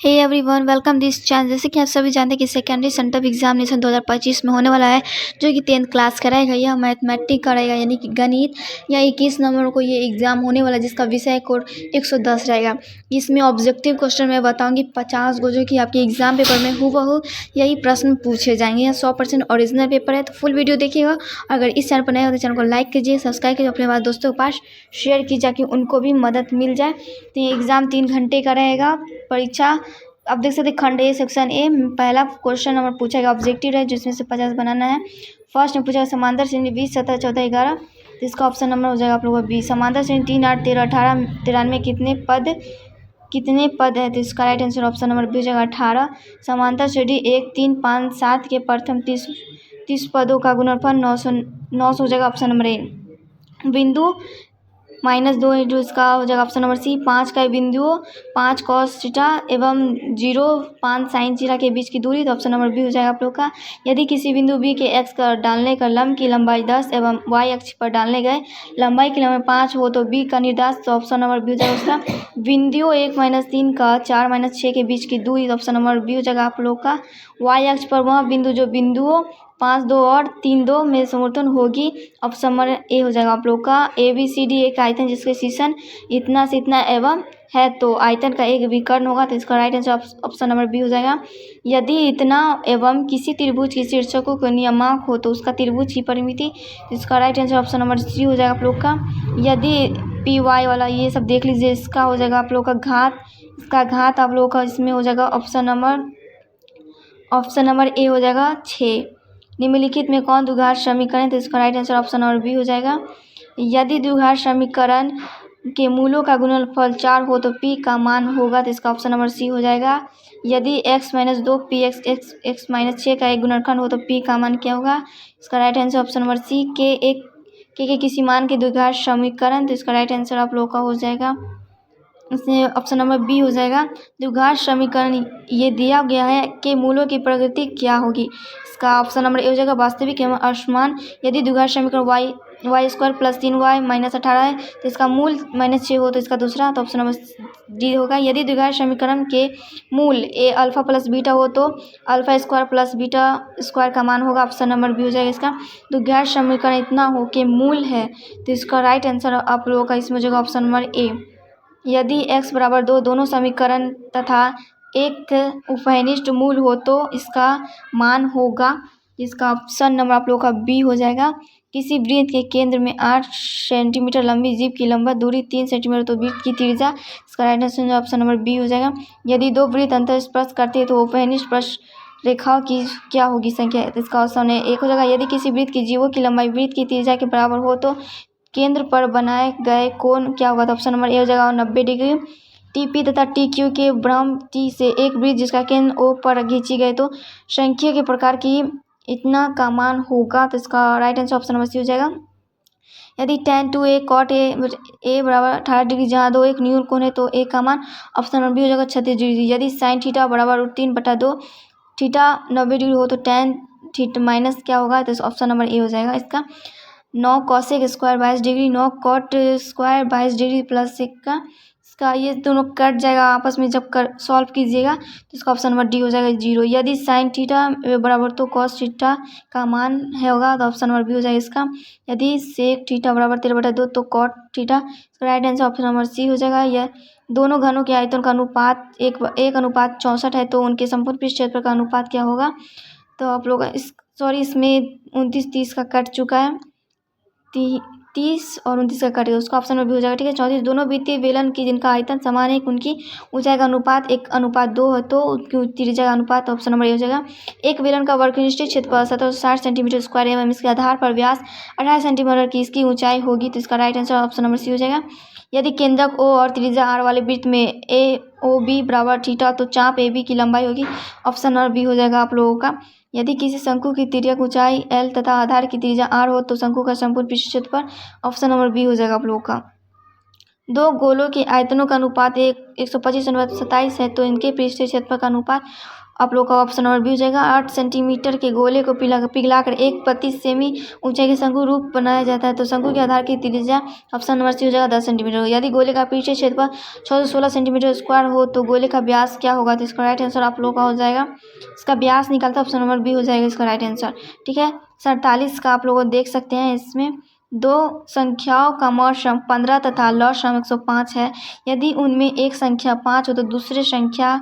Hey everyone, welcome this channel. जैसे कि आप सभी जानते हैं कि सेकेंडरी सेंटर एग्जामिनेशन 2025 में होने वाला है, जो कि 10th क्लास का रहेगा। यह मैथमेटिक का रहेगा, यानी कि गणित। या 21 नवंबर को ये एग्ज़ाम होने वाला है, जिसका विषय कोड 110 रहेगा। इसमें ऑब्जेक्टिव क्वेश्चन मैं बताऊंगी 50 को, जो कि आपके एग्जाम पेपर में हूबहू यही प्रश्न पूछे जाएंगे। यह 100% ओरिजिनल पेपर है, तो फुल वीडियो देखिएगा। अगर इस चैनल पर नए हो तो चैनल को लाइक कीजिए, सब्सक्राइब कीजिए, अपने बाद दोस्तों के पास शेयर कीजिए, ताकि उनको भी मदद मिल जाए। तो ये एग्ज़ाम 3 घंटे का रहेगा। परीक्षा आप देख सकते हैं, खंड ए सेक्शन ए पहला क्वेश्चन नंबर पूछा गया ऑब्जेक्टिव है, जिसमें से 50 बनाना है। फर्स्ट में पूछा गया समांतर श्रेणी 20 17 14 11, तो इसका ऑप्शन नंबर हो जाएगा आप लोगों का बी। समांतर श्रेणी 3 8 13 18 93 कितने पद है, तो इसका right answer option number B हो जाएगा 18। समांतर श्रेणी 1 3 5 7 के प्रथम 30 पदों का गुणनफल 900 हो जाएगा ऑप्शन नंबर ए। बिंदु -2 इंटू इसका हो जाएगा ऑप्शन नंबर सी। 5 का बिंदु 5 cos थीटा एवं 0 5 sin थीटा के बीच की दूरी, तो ऑप्शन नंबर बी हो जाएगा आप लोग का। यदि किसी बिंदु बी के एक्स का डालने का लंब की लंबाई 10 एवं वाई अक्ष पर डालने गए लंबाई की लंबाई 5 हो, तो बी का निर्देश, तो ऑप्शन नंबर बी हो जाएगा उसका। बिंदु 1 -3 का 4 - 6 के बीच की दूरी, तो ऑप्शन नंबर बी हो जाएगा आप लोग का। वाई अक्ष पर वह बिंदु जो बिंदुओं 5 2 और 3 2 में समवर्तन होगी, ऑप्शन नंबर ए हो जाएगा आप लोग का। ABCD एक आयतन जिसके शीर्षण इतना से इतना एवं है, तो आयतन का एक विकर्ण होगा, तो इसका right answer option number B हो जाएगा। यदि इतना एवं किसी त्रिभुज के शीर्षकों का नियमांक हो, तो उसका त्रिभुज की परिमिति, इसका right answer option number C हो जाएगा आप लोग का। यदि PY वाला ये सब देख लीजिए, इसका हो जाएगा आप लोग का घात। इसका घात आप लोग का इसमें हो जाएगा ऑप्शन नंबर ए हो जाएगा 6। निम्नलिखित में कौन द्विघात समीकरण, तो इसका right answer option number B हो जाएगा। यदि द्विघात समीकरण के मूलों का गुणनफल 4 हो, तो p का मान होगा, तो इसका ऑप्शन नंबर सी हो जाएगा। यदि x - 2 px x - 6 का एक गुणनखंड हो, तो p का मान क्या होगा, इसका right answer option number C. के किसी मान के द्विघात समीकरण, तो इसका राइट आंसर आप लोग का हो जाएगा, इसमें ऑप्शन नंबर बी हो जाएगा। द्विघात समीकरण ये दिया गया है कि मूलों की प्रकृति क्या होगी, इसका ऑप्शन नंबर ए हो जाएगा वास्तविक एवं असमान। यदि द्विघात समीकरण y² + 3y - 18 है, तो इसका मूल -6 हो, तो इसका दूसरा, तो ऑप्शन नंबर डी होगा। यदि द्विघात समीकरण के मूल a अल्फा + बीटा हो, तो α² + β² का मान होगा, ऑप्शन नंबर बी हो जाएगा इसका। द्विघात समीकरण इतना हो कि मूल है, तो इसका राइट आंसर आप लोगों का इसमें हो जाएगा ऑप्शन नंबर ए। यदि x = 2 दोनों समीकरण तथा एक उभयनिष्ठ मूल हो, तो इसका मान होगा, इसका ऑप्शन नंबर आप लोगों का बी हो जाएगा। किसी वृत्त के केंद्र में 8 सेंटीमीटर लंबी जीभ की लंबा दूरी 3 सेंटीमीटर, तो वृत्त की त्रिज्या, इसका right answer option number B हो जाएगा। यदि दो वृत्त अंतर स्पर्श करते हैं, तो उभयनिष्ठ स्पर्श रेखाओं की क्या होगी संख्या, तो इसका ऑप्शन एक हो जाएगा। यदि किसी वृत्त की जीभों की लंबाई वृत्त की त्रिज्या के बराबर हो, तो केंद्र पर बनाए गए कोण क्या होगा, तो ऑप्शन नंबर ए हो जाएगा 90 डिग्री। TP तथा TQ के भ्रम T से एक वृत्त जिसका केंद्र O पर खींची गई, तो संख्या के प्रकार की इतना का मान होगा, तो इसका right answer option number C हो जाएगा। यदि tan 2a cot a बराबर 18 डिग्री, जहाँ 2 एक न्यून कोण है, तो a का मान ऑप्शन नंबर बी हो जाएगा 36 डिग्री। यदि sin थीटा बराबर √3/2 थीटा 90 डिग्री हो, तो tan थीटा माइनस क्या होगा, तो ऑप्शन नंबर ए हो जाएगा इसका। 9 cosec square 22 degree, 9 cot square 22 degree plus 1 का, इसका ये दोनों कट जाएगा आपस में जब कर सॉल्व कीजिएगा, तो इसका ऑप्शन नंबर डी हो जाएगा 0। यदि sin थीटा बराबर तो cos थीटा का मान है होगा, तो ऑप्शन नंबर बी हो जाएगा इसका। यदि sec थीटा बराबर 13/2 तो cot थीटा, इसका right answer option number C हो जाएगा। यह दोनों घनों के आयतन का अनुपात 1:64 है, तो उनके संपूर्ण पृष्ठ क्षेत्रफल का अनुपात क्या होगा, तो आप लोग इसमें 29 30 का कट चुका है, 30 और 29 का कटेगा, उसका ऑप्शन में भी हो जाएगा, ठीक है। 34 दोनों वित्तीय बेलन की जिनका आयतन समान है, उनकी ऊंचाई का अनुपात 1:2 है, तो उनकी त्रिज्या का अनुपात ऑप्शन नंबर ए हो जाएगा। एक बेलन का वर्गनिष्ठ क्षेत्रफल 1760 सेंटीमीटर स्क्वायर एवं इसके आधार पर व्यास 18 सेंटीमीटर की इसकी ऊंचाई होगी, तो इसका right answer option number C हो जाएगा। यदि केंद्रक O और त्रिज्या R वाले वृत्त में AOB बराबर थीटा, तो चाप AB की लंबाई होगी, ऑप्शन नंबर बी हो जाएगा आप लोगों का। यदि किसी शंकु की तिर्यक ऊंचाई L तथा आधार की त्रिज्या R हो, तो शंकु का संपूर्ण पृष्ठ क्षेत्रफल, ऑप्शन नंबर बी हो जाएगा आप लोगों का। दो गोलों के आयतनों का अनुपात 125/27 है, तो इनके पृष्ठ क्षेत्रफल का अनुपात आप लोग का ऑप्शन नंबर बी हो जाएगा। 8 सेंटीमीटर के गोले को पिघलाकर 1 सेमी ऊंचाई के शंकु रूप बनाया जाता है तो शंकु के आधार की त्रिज्या ऑप्शन नंबर सी हो जाएगा 10 सेंटीमीटर। यदि गोले का पृष्ठीय क्षेत्रफल 616 सेंटीमीटर स्क्वायर हो तो गोले का व्यास क्या होगा? तो इसका राइट आंसर आप लोग का हो जाएगा, इसका व्यास निकालता ऑप्शन नंबर बी हो जाएगा इसका राइट आंसर। ठीक है, 47 का आप लोग देख सकते हैं। इसमें दो संख्याओं का मौल सम 15 तथा लव सम 105 है। यदि उनमें एक संख्या 5 हो तो दूसरे संख्या